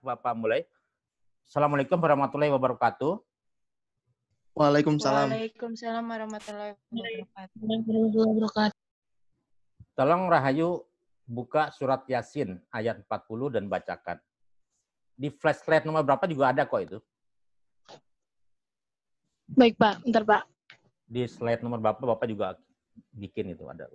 Bapak mulai. Assalamualaikum warahmatullahi wabarakatuh. Waalaikumsalam. Waalaikumsalam warahmatullahi wabarakatuh. Tolong Rahayu buka surat Yasin ayat 40 dan bacakan. Di flash slide nomor berapa juga ada kok itu. Baik Pak, bentar Pak. Di slide nomor berapa Bapak juga bikin itu ada.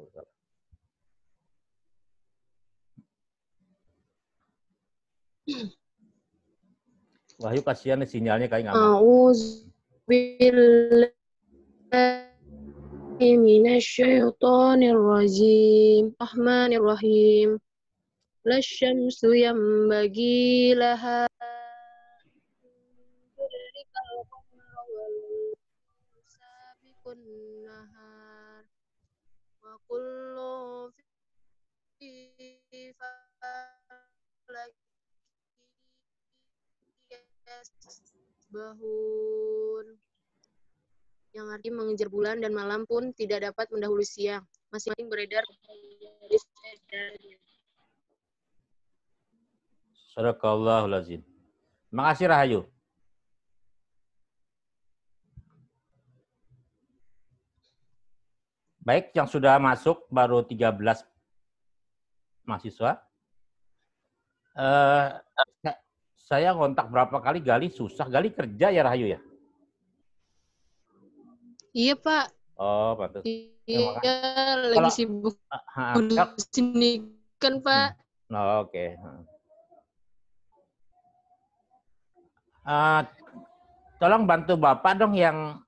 Wahyu kasihan sinyalnya kayak nggak mau. A'udzubillahi minasyaitonirrajim. Rahmanirrahim. Lasyamsu yanbaghi laha tudrikal qamara wal sabiqun nahar. Wa kullu fi bahun, yang arti mengejar bulan dan malam pun tidak dapat mendahului siang, masing-masing beredar dari edarnya. Sadaqallahul azim. Terima kasih Rahayu. Baik, yang sudah masuk baru 13 mahasiswa. Saya kontak berapa kali Gali susah. Gali kerja ya Rahayu ya? Iya Pak. Oh, pantas. Iya, lagi sibuk di sini kan Pak. Oh, oke. Tolong bantu Bapak dong yang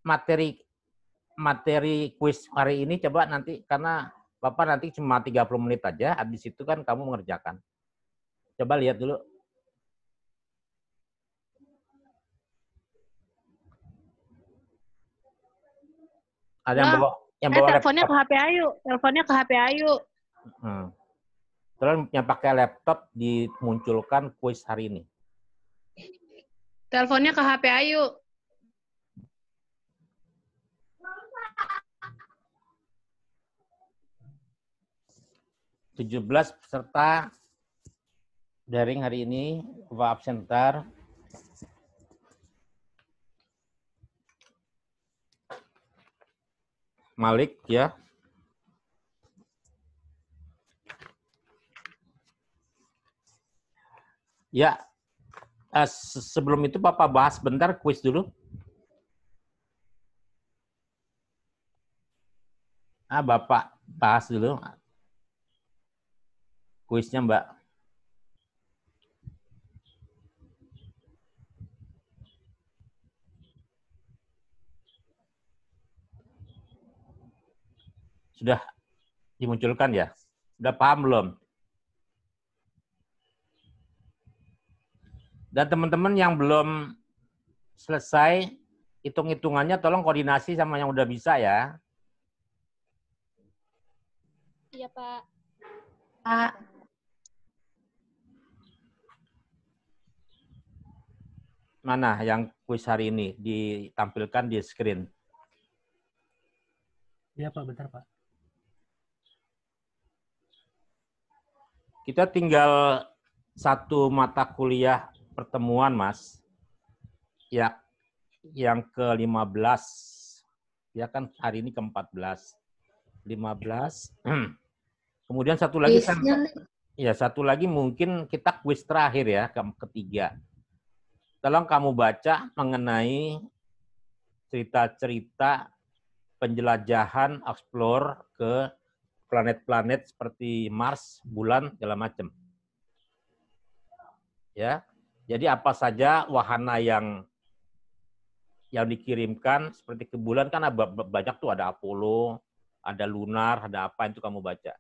materi kuis hari ini coba nanti, karena Bapak nanti cuma 30 menit aja, habis itu kan kamu mengerjakan. Coba lihat dulu. Ada yang bawa teleponnya laptop. Ke HP Ayu. Teleponnya ke HP Ayu. Tolong yang pakai laptop dimunculkan kuis hari ini. Teleponnya ke HP Ayu. Tujuh 17 peserta daring hari ini, Bapak absentar. Malik ya. Ya, sebelum itu Bapak bahas bentar kuis dulu. Bapak bahas dulu kuisnya Mbak. Sudah dimunculkan ya? Sudah paham belum? Dan teman-teman yang belum selesai hitung-hitungannya tolong koordinasi sama yang udah bisa ya. Iya, Pak. Pak. Mana yang kuis hari ini ditampilkan di screen? Iya, Pak. Bentar, Pak. Kita tinggal satu mata kuliah pertemuan, Mas. Ya, yang ke-15. Ya kan hari ini ke-14. 15. Kemudian satu lagi satu lagi mungkin kita kuis terakhir ya, ketiga. Tolong kamu baca mengenai cerita-cerita penjelajahan explore ke planet-planet seperti Mars, bulan, segala macam. Ya. Jadi apa saja wahana yang dikirimkan seperti ke bulan kan banyak tuh, ada Apollo, ada lunar, ada apa, itu kamu baca.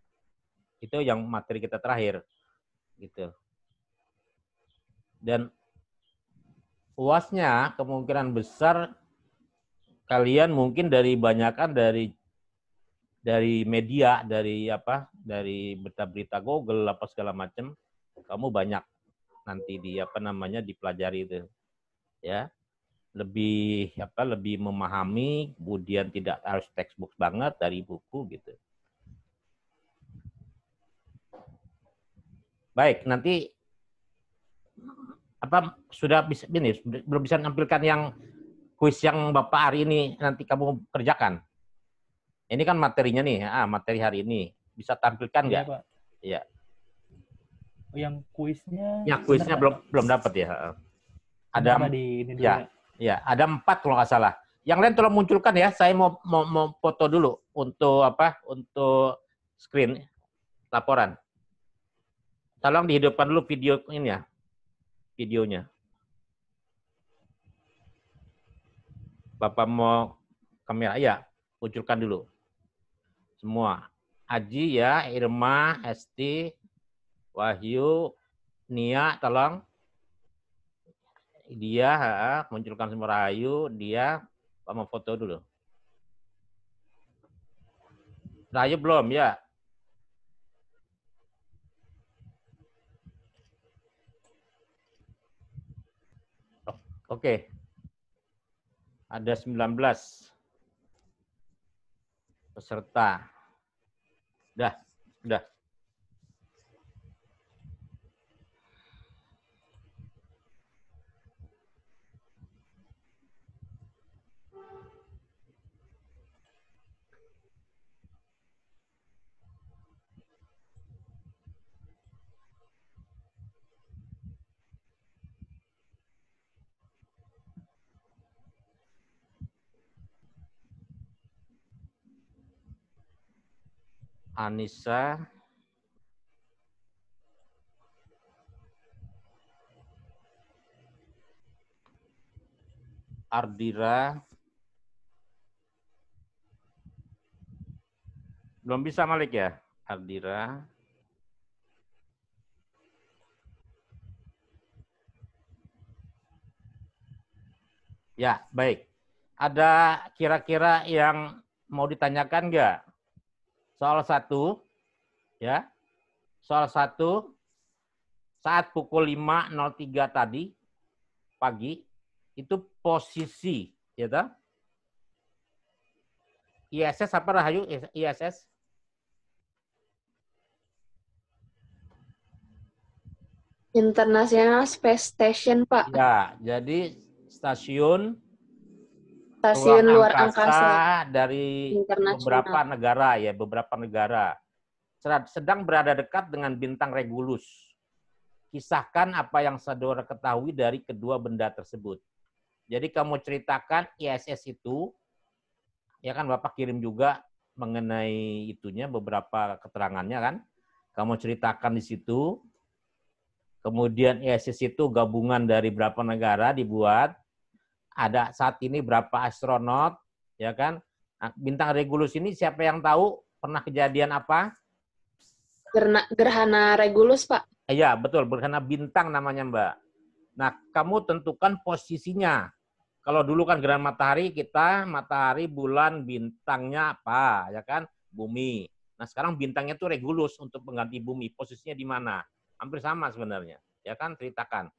Itu yang materi kita terakhir. Gitu. Dan UASnya kemungkinan besar kalian mungkin dari banyakan dari media, dari berita-berita Google apa segala macam, kamu banyak nanti dipelajari itu. Ya. Lebih memahami, kemudian tidak harus textbook banget dari buku gitu. Baik, nanti Apa sudah bisa ini belum bisa menampilkan yang kuis yang Bapak hari ini nanti kamu kerjakan? Ini kan materinya nih, materi hari ini. Bisa tampilkan Iya, nggak? Pak. Iya. Oh, yang kuisnya Ya, kuisnya bener, belum dapat ya. Pak. Ada Di ini dulu ya, ya. ya, ada 4 kalau nggak salah. Yang lain tolong munculkan ya. Saya mau foto dulu untuk apa? Untuk screen laporan. Tolong dihidupkan dulu video ini ya. Videonya. Bapak mau kamera, ya, munculkan dulu. Semua. Aji ya, Irma, Esti, Wahyu, Nia, tolong. Dia, munculkan semua. Rahayu, dia, Pak mau foto dulu. Rahayu belum, ya. Oke. Ada 19 peserta. Udah. Anissa, Ardira, belum bisa Malik ya? Ardira, ya baik. Ada kira-kira yang mau ditanyakan nggak? Soal 1, ya. Soal 1, saat pukul 5.03 tadi, pagi, itu posisi, ya toh? ISS apa Rahayu? ISS? International Space Station, Pak. Ya, jadi stasiun Luar angkasa dari internasional. beberapa negara ya, beberapa negara. Sedang berada dekat dengan bintang Regulus. Kisahkan apa yang saudara ketahui dari kedua benda tersebut. Jadi kamu ceritakan ISS itu, ya kan Bapak kirim juga mengenai itunya beberapa keterangannya kan. Kamu ceritakan di situ. Kemudian ISS itu gabungan dari berapa negara dibuat. Ada saat ini berapa astronot, ya kan? Nah, bintang Regulus ini siapa yang tahu pernah kejadian apa? Gerhana Regulus, Pak. Iya, betul, gerhana bintang namanya, Mbak. Nah, kamu tentukan posisinya. Kalau dulu kan gerhana matahari, kita matahari, bulan, bintangnya apa, ya kan? Bumi. Nah, sekarang bintangnya itu Regulus untuk pengganti bumi. Posisinya di mana? Hampir sama sebenarnya. Ya kan, ceritakan.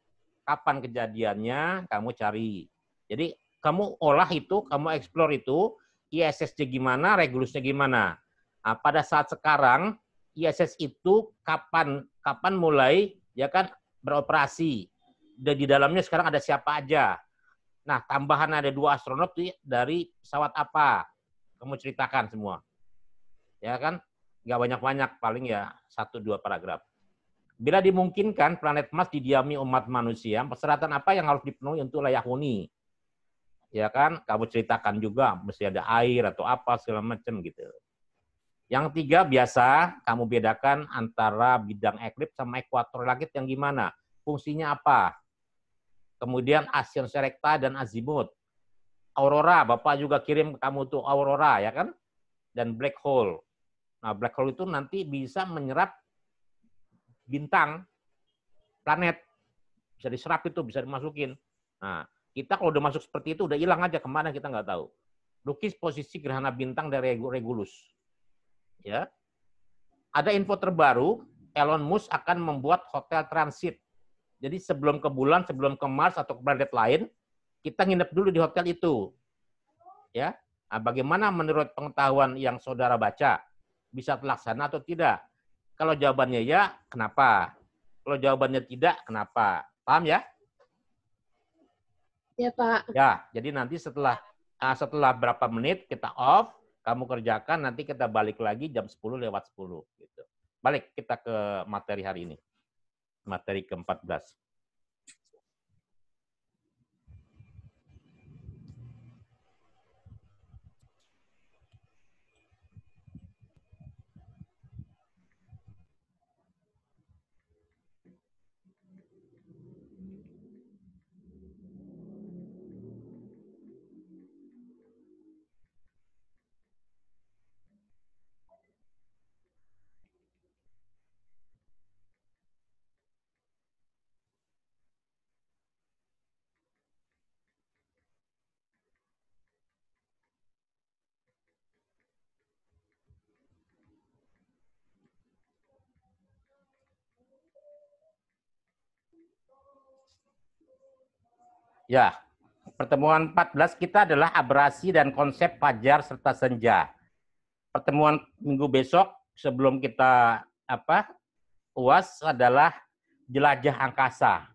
Kapan kejadiannya, kamu cari. Jadi, kamu olah itu, kamu explore itu, ISS-nya gimana, Regulusnya gimana. Nah, pada saat sekarang, ISS itu kapan mulai, ya kan, beroperasi. Dan di dalamnya sekarang ada siapa aja. Nah, tambahan ada 2 astronot dari pesawat apa? Kamu ceritakan semua. Ya kan? Nggak banyak-banyak, paling ya 1-2 paragraf. Bila dimungkinkan, planet Mars didiami umat manusia, persyaratan apa yang harus dipenuhi untuk layak huni? Ya kan? Kamu ceritakan juga, mesti ada air atau apa, segala macam gitu. Yang 3, biasa kamu bedakan antara bidang eklips sama ekuator langit yang gimana? Fungsinya apa? Kemudian Ascension Recta dan Azimut. Aurora, Bapak juga kirim ke kamu tuh aurora, ya kan? Dan black hole. Nah, black hole itu nanti bisa menyerap bintang, planet. Bisa diserap itu, bisa dimasukin. Nah, kita kalau udah masuk seperti itu, udah hilang aja kemana kita nggak tahu. Lukis posisi gerhana bintang dari Regulus. Ya. Ada info terbaru, Elon Musk akan membuat hotel transit. Jadi sebelum ke bulan, sebelum ke Mars atau ke planet lain, kita nginep dulu di hotel itu. Ya. Nah, bagaimana menurut pengetahuan yang saudara baca? Bisa terlaksana atau tidak? Kalau jawabannya ya, kenapa? Kalau jawabannya tidak, kenapa? Paham ya? Ya, Pak. Ya, jadi nanti setelah berapa menit kita off, kamu kerjakan, nanti kita balik lagi jam 10:10 gitu. Balik kita ke materi hari ini. Materi ke-14. Ya, pertemuan 14 kita adalah abrasi dan konsep fajar serta senja. Pertemuan minggu besok sebelum kita UAS adalah jelajah angkasa.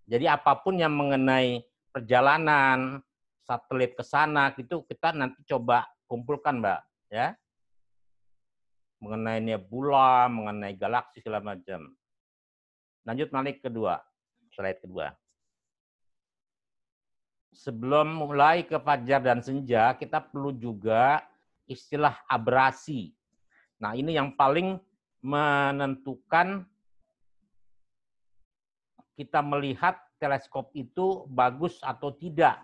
Jadi apapun yang mengenai perjalanan satelit ke sana itu kita nanti coba kumpulkan, Mbak, ya. Mengenai nebula, mengenai galaksi segala macam. Lanjut Malik kedua, slide kedua. Sebelum mulai ke fajar dan senja, kita perlu juga istilah abrasi. Nah, ini yang paling menentukan kita melihat teleskop itu bagus atau tidak.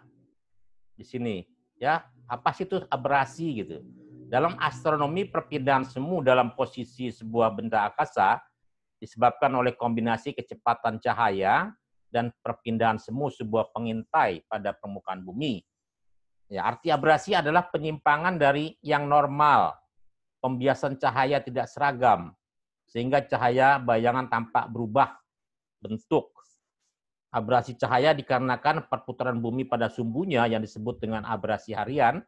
Di sini, ya. Apa sih itu abrasi gitu? Dalam astronomi, perpindahan semu dalam posisi sebuah benda angkasa disebabkan oleh kombinasi kecepatan cahaya dan perpindahan semu sebuah pengintai pada permukaan bumi. Ya, arti abrasi adalah penyimpangan dari yang normal, pembiasan cahaya tidak seragam, sehingga cahaya bayangan tampak berubah bentuk. Abrasi cahaya dikarenakan perputaran bumi pada sumbunya yang disebut dengan abrasi harian,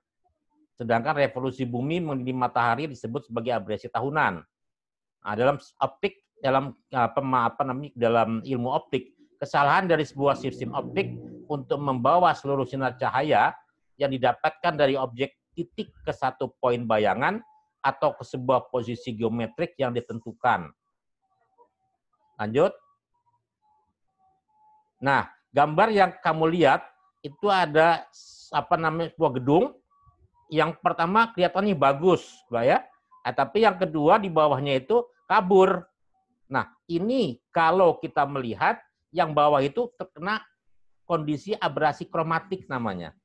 sedangkan revolusi bumi mengelilingi matahari disebut sebagai abrasi tahunan. Nah, dalam optik, dalam ilmu optik, kesalahan dari sebuah sistem optik untuk membawa seluruh sinar cahaya yang didapatkan dari objek titik ke satu poin bayangan atau ke sebuah posisi geometrik yang ditentukan. Lanjut. Nah, gambar yang kamu lihat itu ada sebuah gedung. Yang pertama kelihatannya bagus, Mbak ya. Tapi yang kedua di bawahnya itu kabur. Nah, ini kalau kita melihat yang bawah itu terkena kondisi abrasi kromatik namanya.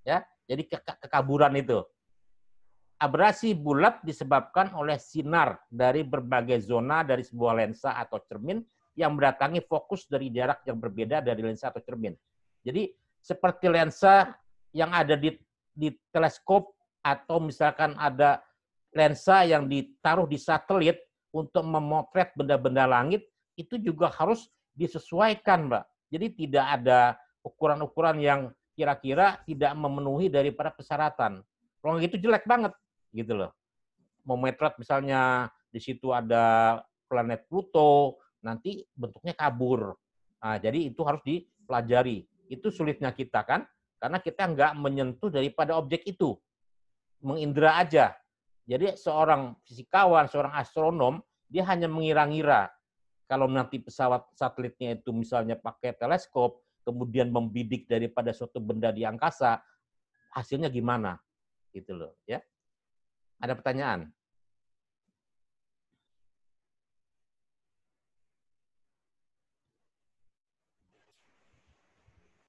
Ya, jadi kekaburan itu. Abrasi bulat disebabkan oleh sinar dari berbagai zona dari sebuah lensa atau cermin yang mendatangi fokus dari jarak yang berbeda dari lensa atau cermin. Jadi seperti lensa yang ada di teleskop atau misalkan ada lensa yang ditaruh di satelit untuk memotret benda-benda langit, itu juga harus disesuaikan, Mbak. Jadi tidak ada ukuran-ukuran yang kira-kira tidak memenuhi daripada persyaratan. Kalau gitu jelek banget, gitu loh. Memotret misalnya di situ ada planet Pluto, nanti bentuknya kabur. Nah, jadi itu harus dipelajari. Itu sulitnya kita kan, karena kita nggak menyentuh daripada objek itu. Mengindra aja. Jadi seorang fisikawan, seorang astronom, dia hanya mengira-ngira. Kalau nanti pesawat satelitnya itu misalnya pakai teleskop, kemudian membidik daripada suatu benda di angkasa, hasilnya gimana? Gitu loh, ya. Ada pertanyaan?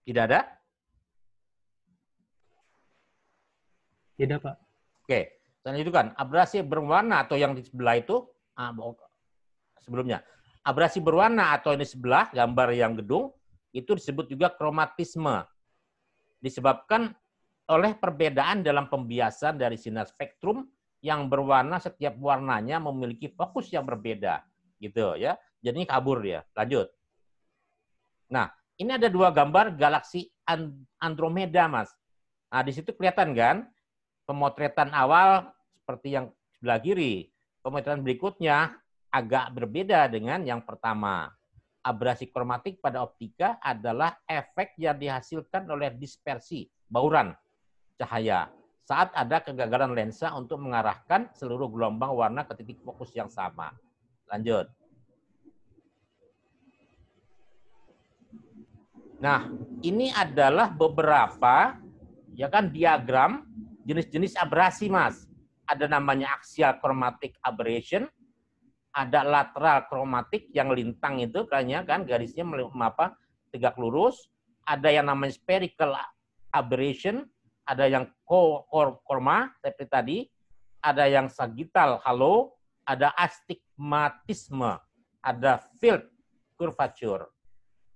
Tidak ada? Tidak, Pak. Oke. Selanjutnya abrasi berwarna atau yang di sebelah itu, sebelumnya. Abrasi berwarna atau yang di sebelah, gambar yang gedung, itu disebut juga kromatisme. Disebabkan oleh perbedaan dalam pembiasan dari sinar spektrum yang berwarna, setiap warnanya memiliki fokus yang berbeda. Gitu ya. Jadi kabur dia. Lanjut. Nah, ini ada dua gambar galaksi Andromeda, Mas. Nah, di situ kelihatan kan pemotretan awal seperti yang sebelah kiri. Pemotretan berikutnya agak berbeda dengan yang pertama. Abrasi kromatik pada optika adalah efek yang dihasilkan oleh dispersi, bauran cahaya saat ada kegagalan lensa untuk mengarahkan seluruh gelombang warna ke titik fokus yang sama. Lanjut. Nah, ini adalah beberapa ya kan diagram jenis-jenis abrasi, Mas. Ada namanya axial chromatic aberration, ada lateral chromatic yang lintang itu kayaknya kan garisnya tegak lurus, ada yang namanya spherical aberration, ada yang chroma seperti tadi, ada yang sagittal halo, ada astigmatisme, ada field curvature.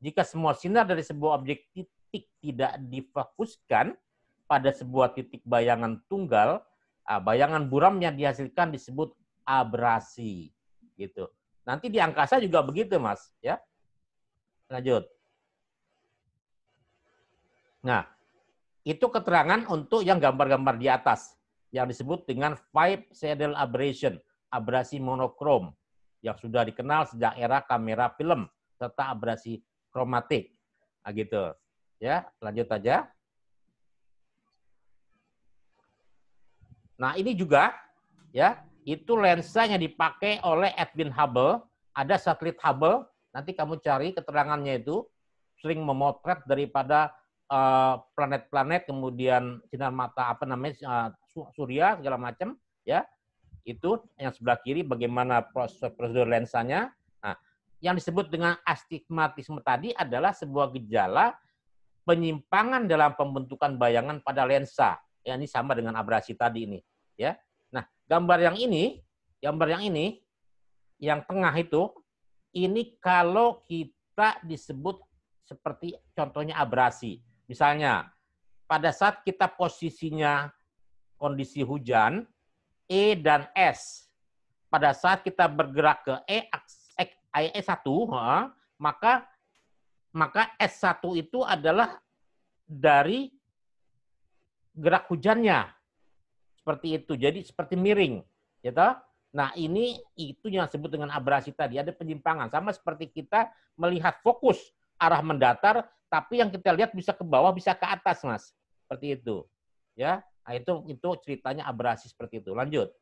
Jika semua sinar dari sebuah objek titik tidak difokuskan pada sebuah titik bayangan tunggal, bayangan buram yang dihasilkan disebut abrasi. Gitu. Nanti di angkasa juga begitu, Mas. Ya, lanjut. Nah, itu keterangan untuk yang gambar-gambar di atas, yang disebut dengan five saddle aberration, abrasi monokrom, yang sudah dikenal sejak era kamera film, serta abrasi kromatik. Nah, gitu. Ya, lanjut aja. Nah, ini juga, ya, itu lensa yang dipakai oleh Edwin Hubble. Ada satelit Hubble, nanti kamu cari keterangannya itu, sering memotret daripada planet-planet, kemudian sinar mata surya segala macam, ya. Itu yang sebelah kiri bagaimana prosedur lensanya. Nah, yang disebut dengan astigmatisme tadi adalah sebuah gejala penyimpangan dalam pembentukan bayangan pada lensa. Ya, ini sama dengan abrasi tadi ini, ya. Nah, gambar yang ini, yang tengah itu, ini kalau kita disebut seperti contohnya abrasi. Misalnya, pada saat kita posisinya kondisi hujan, E dan S, pada saat kita bergerak ke E1, maka S1 itu adalah dari gerak hujannya. Seperti itu. Jadi seperti miring, gitu. Nah, itu yang disebut dengan abrasi tadi, ada penyimpangan. Sama seperti kita melihat fokus arah mendatar, tapi yang kita lihat bisa ke bawah, bisa ke atas, Mas. Seperti itu. Ya. Nah, itu ceritanya abrasi seperti itu. Lanjut.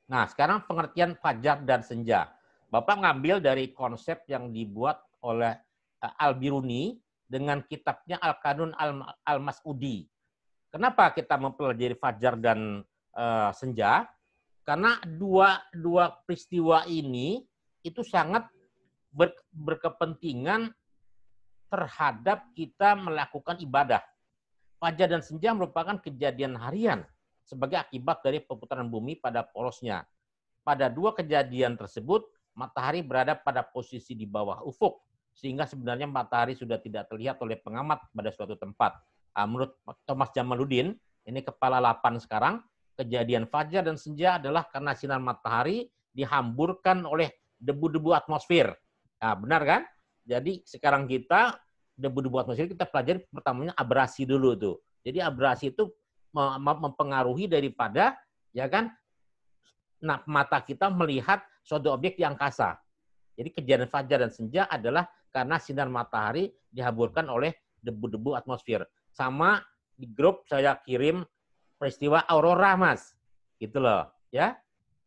Nah, sekarang pengertian fajar dan senja. Bapak ngambil dari konsep yang dibuat oleh Al-Biruni dengan kitabnya Al-Qanun Al-Mas'udi. Kenapa kita mempelajari fajar dan senja? Karena dua peristiwa ini itu sangat berkepentingan terhadap kita melakukan ibadah. Fajar dan senja merupakan kejadian harian sebagai akibat dari perputaran bumi pada porosnya. Pada dua kejadian tersebut, matahari berada pada posisi di bawah ufuk, sehingga sebenarnya matahari sudah tidak terlihat oleh pengamat pada suatu tempat. Menurut Thomas Jamaluddin, ini kepala 8 sekarang, kejadian fajar dan senja adalah karena sinar matahari dihamburkan oleh debu-debu atmosfer. Nah, benar kan? Jadi sekarang kita debu-debu atmosfer kita pelajari pertamanya abrasi dulu tuh. Jadi abrasi itu mempengaruhi daripada ya kan mata kita melihat suatu objek di angkasa. Jadi kejadian fajar dan senja adalah karena sinar matahari dihamburkan oleh debu-debu atmosfer. Sama di grup saya kirim peristiwa aurora, Mas. Gitu loh, ya.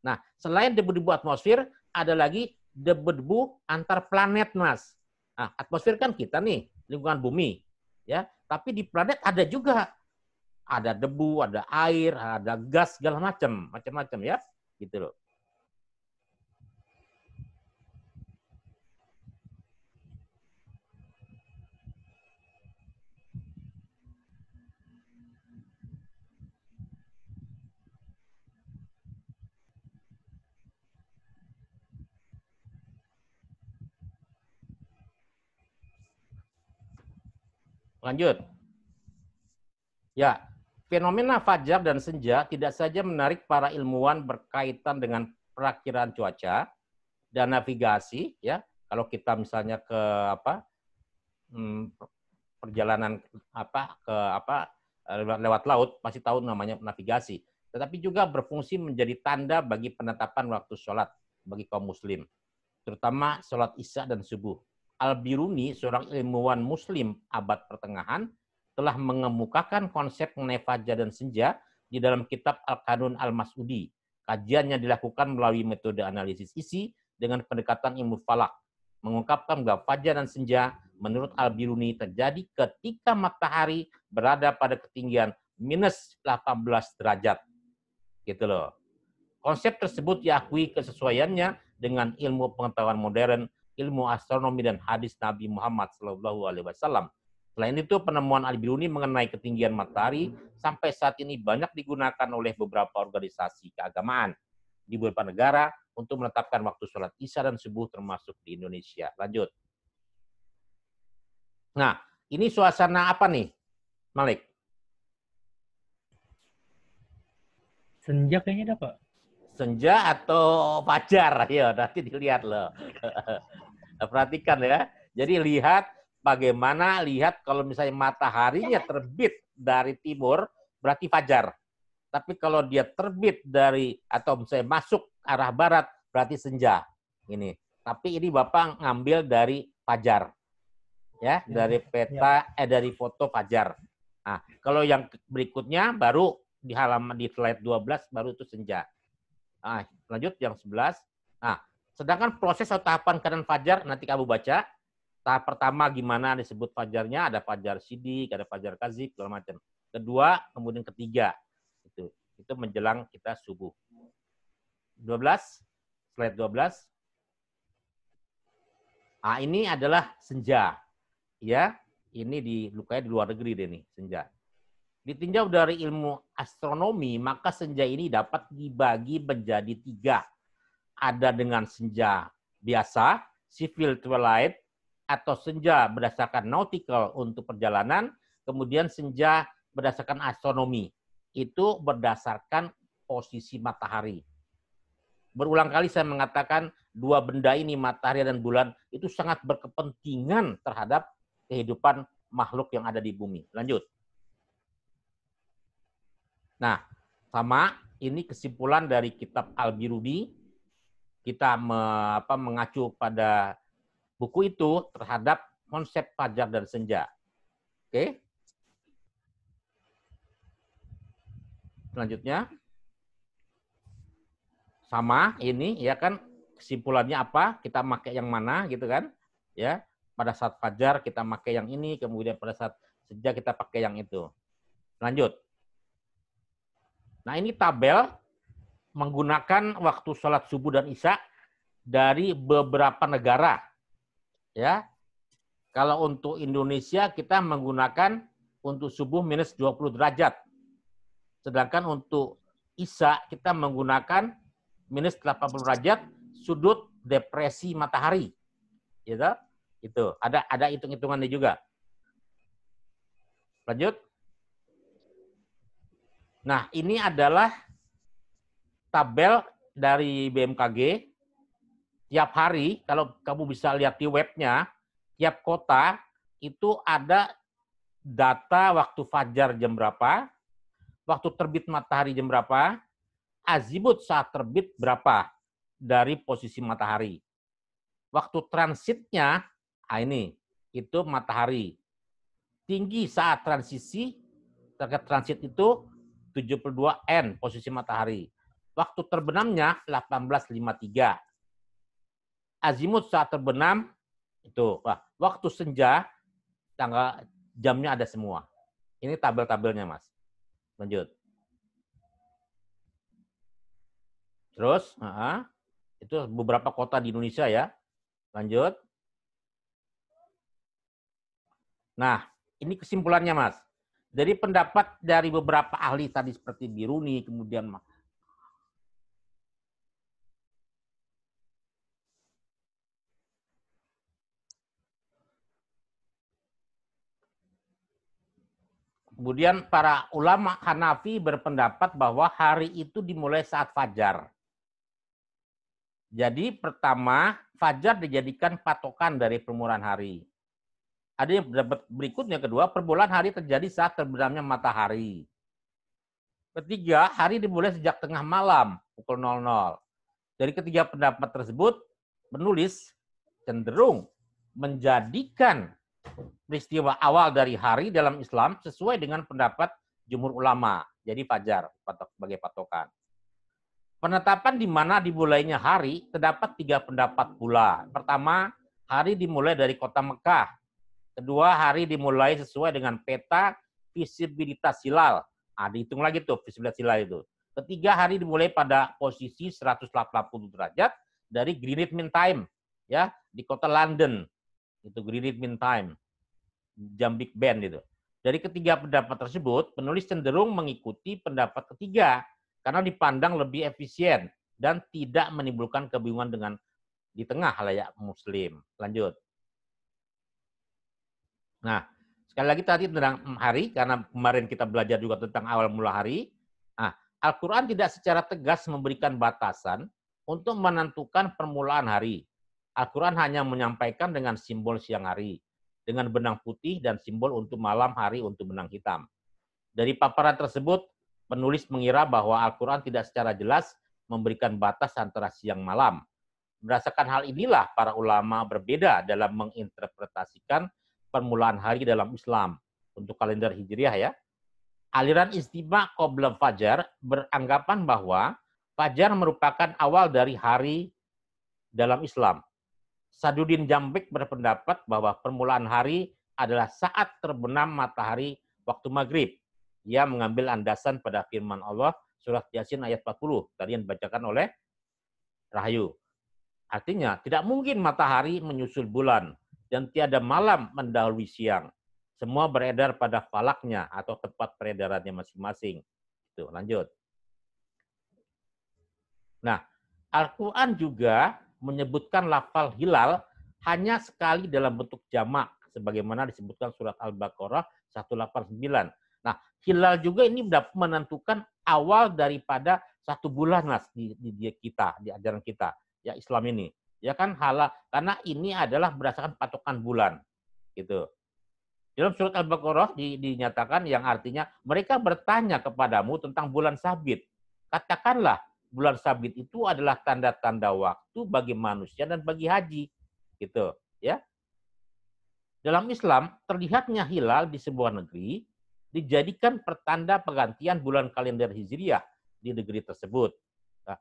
Nah, selain debu-debu atmosfer, ada lagi debu-debu antar planet, Mas. Nah, atmosfer kan kita nih, lingkungan bumi, ya. Tapi di planet ada juga, ada debu, ada air, ada gas, segala macam-macam ya, gitu loh. Lanjut. Ya, fenomena fajar dan senja tidak saja menarik para ilmuwan berkaitan dengan perakiraan cuaca dan navigasi, ya. Kalau kita misalnya ke perjalanan lewat laut, pasti tahu namanya navigasi. Tetapi juga berfungsi menjadi tanda bagi penetapan waktu sholat bagi kaum muslim. terutama sholat Isya dan subuh. Al-Biruni, seorang ilmuwan Muslim abad pertengahan, telah mengemukakan konsep mengenai fajar dan senja di dalam kitab Al-Qanun Al-Mas'udi. Kajiannya dilakukan melalui metode analisis isi dengan pendekatan ilmu falak, mengungkapkan bahwa fajar dan senja menurut Al-Biruni terjadi ketika matahari berada pada ketinggian minus 18 derajat. Gitu loh. Konsep tersebut diakui kesesuaiannya dengan ilmu pengetahuan modern, ilmu astronomi dan hadis Nabi Muhammad SAW. Selain itu, penemuan Al-Biruni mengenai ketinggian matahari sampai saat ini banyak digunakan oleh beberapa organisasi keagamaan di beberapa negara untuk menetapkan waktu sholat Isya dan subuh termasuk di Indonesia. Lanjut. Nah, ini suasana apa nih, Malik? Senja kayaknya ada, Pak. Senja atau fajar? Ya, nanti dilihat loh. Perhatikan ya. Jadi lihat bagaimana, lihat kalau misalnya mataharinya terbit dari timur, berarti fajar. Tapi kalau dia terbit dari, atau misalnya masuk arah barat, berarti senja. Ini. Tapi ini Bapak ngambil dari fajar. Ya, dari peta, dari foto fajar. Nah, kalau yang berikutnya baru di halaman di slide 12 baru itu senja. Nah, lanjut yang 11. Nah, sedangkan proses atau tahapan keadaan fajar nanti kamu baca. Tahap pertama gimana disebut fajarnya, ada fajar sidik, ada fajar kazib, segala macam. Kedua, kemudian ketiga. Itu menjelang kita subuh. 12, slide 12. Ah, ini adalah senja. Ya, ini dilukanya di luar negeri deh nih, senja. Ditinjau dari ilmu astronomi, maka senja ini dapat dibagi menjadi 3. Ada dengan senja biasa, civil twilight, atau senja berdasarkan nautical untuk perjalanan, kemudian senja berdasarkan astronomi. Itu berdasarkan posisi matahari. Berulang kali saya mengatakan 2 benda ini, matahari dan bulan, itu sangat berkepentingan terhadap kehidupan makhluk yang ada di bumi. Lanjut. Nah, sama ini kesimpulan dari kitab Al-Biruni. Kita mengacu pada buku itu terhadap konsep fajar dan senja. Oke. Selanjutnya. Sama ini ya kan, kesimpulannya apa? Kita pakai yang mana gitu kan? Ya, pada saat fajar kita pakai yang ini, kemudian pada saat senja kita pakai yang itu. Lanjut. Nah, ini tabel menggunakan waktu sholat subuh dan isya dari beberapa negara. Ya, kalau untuk Indonesia kita menggunakan untuk subuh minus 20 derajat. Sedangkan untuk isya kita menggunakan minus 80 derajat sudut depresi matahari. Gitu. Itu ada hitung-hitungannya juga. Lanjut. Nah, ini adalah tabel dari BMKG. Tiap hari, kalau kamu bisa lihat di webnya, tiap kota itu ada data waktu fajar jam berapa, waktu terbit matahari jam berapa, azimut saat terbit berapa dari posisi matahari. Waktu transitnya, ini, itu matahari. Tinggi saat transisi, target transit itu 72 N posisi matahari. Waktu terbenamnya 1853. Azimut saat terbenam itu. Waktu senja tanggal jamnya ada semua. Ini tabel-tabelnya, Mas. Lanjut. Terus, itu beberapa kota di Indonesia ya. Lanjut. Nah, ini kesimpulannya, Mas. Dari pendapat dari beberapa ahli tadi seperti Biruni, kemudian para ulama Hanafi berpendapat bahwa hari itu dimulai saat fajar. Jadi pertama, fajar dijadikan patokan dari permulaan hari. Ada yang berikutnya, kedua, permulaan hari terjadi saat terbenamnya matahari. Ketiga, hari dimulai sejak tengah malam, pukul 00. Dari ketiga pendapat tersebut, penulis cenderung menjadikan peristiwa awal dari hari dalam Islam sesuai dengan pendapat jumhur ulama. Jadi fajar sebagai patokan. Penetapan di mana dimulainya hari terdapat 3 pendapat pula. Pertama, hari dimulai dari kota Mekah. Kedua, hari dimulai sesuai dengan peta visibilitas hilal. Dihitung lagi tuh visibilitas hilal itu. Ketiga, hari dimulai pada posisi 180 derajat dari Greenwich Mean Time, ya, di kota London. Itu Greenwich Mean Time, jam Big Ben itu. Dari ketiga pendapat tersebut, penulis cenderung mengikuti pendapat ketiga karena dipandang lebih efisien dan tidak menimbulkan kebingungan dengan di tengah halayak muslim. Lanjut. Nah, sekali lagi tadi tentang hari, karena kemarin kita belajar juga tentang awal mula hari. Nah, Al-Quran tidak secara tegas memberikan batasan untuk menentukan permulaan hari. Al-Quran hanya menyampaikan dengan simbol siang hari, dengan benang putih dan simbol untuk malam hari untuk benang hitam. Dari paparan tersebut, penulis mengira bahwa Al-Quran tidak secara jelas memberikan batas antara siang malam. Berdasarkan hal inilah para ulama berbeda dalam menginterpretasikan permulaan hari dalam Islam. Untuk kalender Hijriah ya. Aliran Istima Qoblal Fajar beranggapan bahwa Fajar merupakan awal dari hari dalam Islam. Saduddin Jambek berpendapat bahwa permulaan hari adalah saat terbenam matahari waktu maghrib. Ia mengambil landasan pada firman Allah surat Yasin ayat 40 tadi yang dibacakan oleh Rahayu. Artinya tidak mungkin matahari menyusul bulan dan tiada malam mendahului siang. Semua beredar pada falaknya atau tempat peredarannya masing-masing. Itu, lanjut. Nah, Al-Quran juga menyebutkan lafal hilal hanya sekali dalam bentuk jamak, sebagaimana disebutkan surat Al-Baqarah 189. Nah, hilal juga ini menentukan awal daripada satu bulan mas di kita, di ajaran kita, ya Islam ini. Ya kan halal, karena ini adalah berdasarkan patokan bulan, gitu. Dalam surat Al-Baqarah dinyatakan yang artinya mereka bertanya kepadamu tentang bulan sabit. Katakanlah bulan sabit itu adalah tanda-tanda waktu bagi manusia dan bagi haji, gitu, ya. Dalam Islam terlihatnya hilal di sebuah negeri dijadikan pertanda pergantian bulan kalender Hijriah di negeri tersebut. Nah,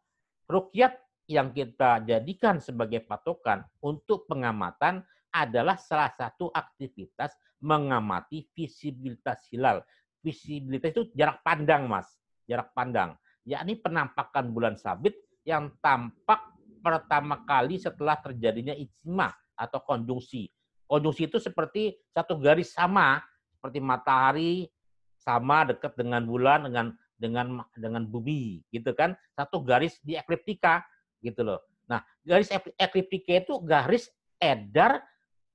ruqyat yang kita jadikan sebagai patokan untuk pengamatan adalah salah satu aktivitas mengamati visibilitas hilal. Visibilitas itu jarak pandang, Mas. Jarak pandang. Yakni penampakan bulan sabit yang tampak pertama kali setelah terjadinya ijma atau konjungsi. Konjungsi itu seperti satu garis sama, seperti matahari sama dekat dengan bulan dengan bumi, gitu kan? Satu garis di ekliptika, gitu loh. Nah, garis ekliptika itu garis edar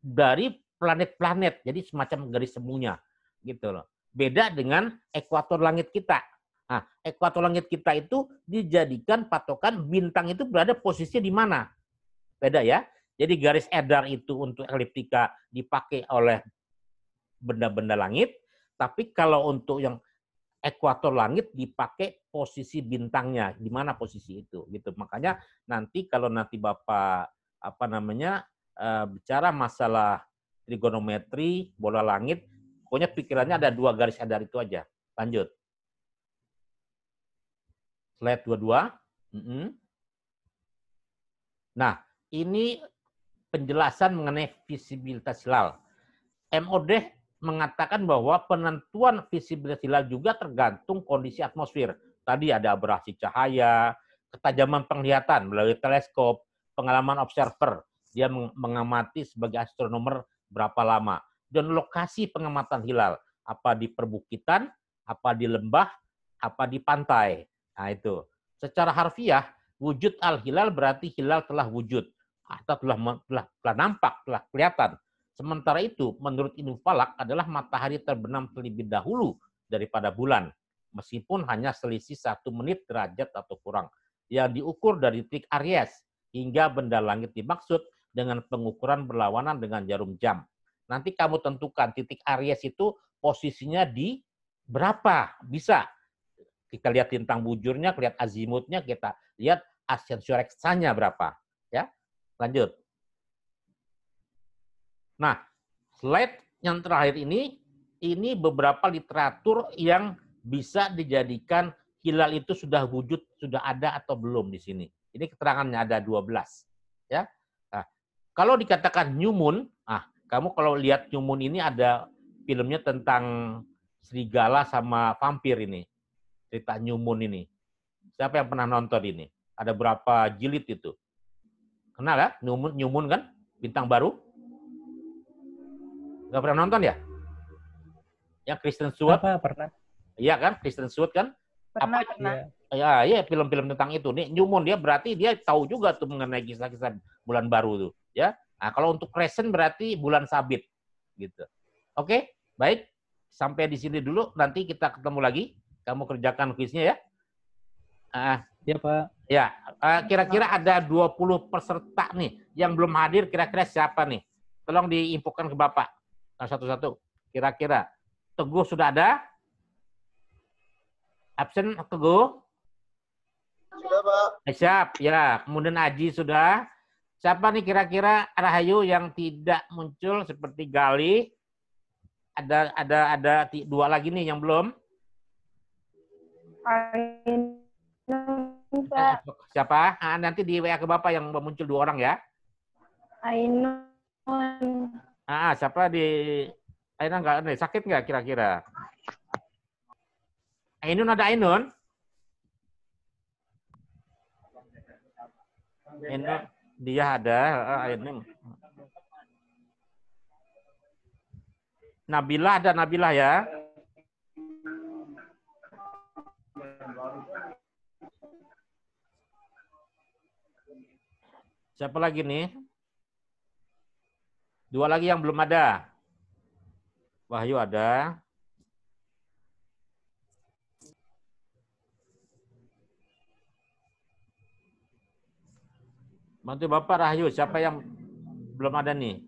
dari planet-planet, jadi semacam garis semuanya, gitu loh. Beda dengan ekuator langit kita. Nah, ekuator langit kita itu dijadikan patokan bintang itu berada posisinya di mana. Beda ya. Jadi garis edar itu untuk ekliptika dipakai oleh benda-benda langit, tapi kalau untuk yang ekuator langit dipakai posisi bintangnya, di mana posisi itu, gitu. Makanya nanti kalau nanti Bapak bicara masalah trigonometri, bola langit, pokoknya pikirannya ada 2 garis edar itu aja. Lanjut. Slide 22. Nah, ini penjelasan mengenai visibilitas hilal. MOD mengatakan bahwa penentuan visibilitas hilal juga tergantung kondisi atmosfer. Tadi ada abrasi cahaya, ketajaman penglihatan melalui teleskop, pengalaman observer. Dia mengamati sebagai astronomer berapa lama. Dan lokasi pengamatan hilal. Apa di perbukitan, apa di lembah, apa di pantai. Nah itu. Secara harfiah, wujud al-hilal berarti hilal telah wujud. Atau telah nampak, telah kelihatan. Sementara itu, menurut ilmu falak adalah matahari terbenam terlebih dahulu daripada bulan. Meskipun hanya selisih 1 menit derajat atau kurang. Yang diukur dari titik Aries hingga benda langit dimaksud dengan pengukuran berlawanan dengan jarum jam. Nanti kamu tentukan titik Aries itu posisinya di berapa. Bisa. Kita lihat lintang bujurnya, lihat azimutnya, kita lihat ascensioreksanya berapa. Ya. Lanjut. Nah, slide yang terakhir ini beberapa literatur yang bisa dijadikan hilal itu sudah wujud, sudah ada atau belum di sini. Ini keterangannya ada 12. Ya. Nah, kalau dikatakan new moon, kamu kalau lihat new moon ini ada filmnya tentang serigala sama vampir ini. Cerita new moon ini. Siapa yang pernah nonton ini? Ada berapa jilid itu? Kenal ya? New moon kan? Bintang baru? Nggak pernah nonton ya? Yang Kristen Stewart? Pernah. Iya kan? Kristen Stewart kan? Pernah. Ya, film-film tentang itu. Nih, new moon dia berarti dia tahu juga tuh mengenai kisah-kisah bulan baru tuh. Ya. Nah, kalau untuk crescent berarti bulan sabit. Gitu. Oke? Baik. Sampai di sini dulu. Nanti kita ketemu lagi. Kamu kerjakan kuisnya ya. Ya, Pak. Ya, kira-kira ada 20 peserta nih yang belum hadir, kira-kira siapa nih? Tolong diinfokan ke Bapak. Satu-satu. Kira-kira. Teguh sudah ada? Absen Teguh? Sudah, Pak. Siap, ya. Kemudian Aji sudah. Siapa nih kira-kira Rahayu yang tidak muncul seperti Gali? Ada 2 lagi nih yang belum. Pak. Siapa? Nanti di WA ke Bapak yang muncul 2 orang ya. Ainun. Siapa di Ainun nggak nih? Sakit nggak kira-kira? Ainun ada Ainun? Ainun dia ada Ainun. Nabila ada Nabila ya. Siapa lagi nih? 2 lagi yang belum ada. Wahyu ada. Bantu Bapak Rahayu, siapa yang belum ada nih?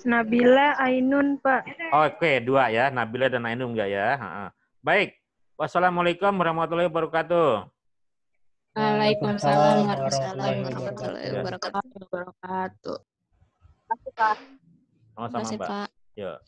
Nabila, Ainun, Pak. Oke, 2 ya. Nabila dan Ainun enggak ya? Baik. Wassalamualaikum warahmatullahi wabarakatuh. Waalaikumsalam warahmatullahi wabarakatuh. Sama-sama, Mbak. Yuk.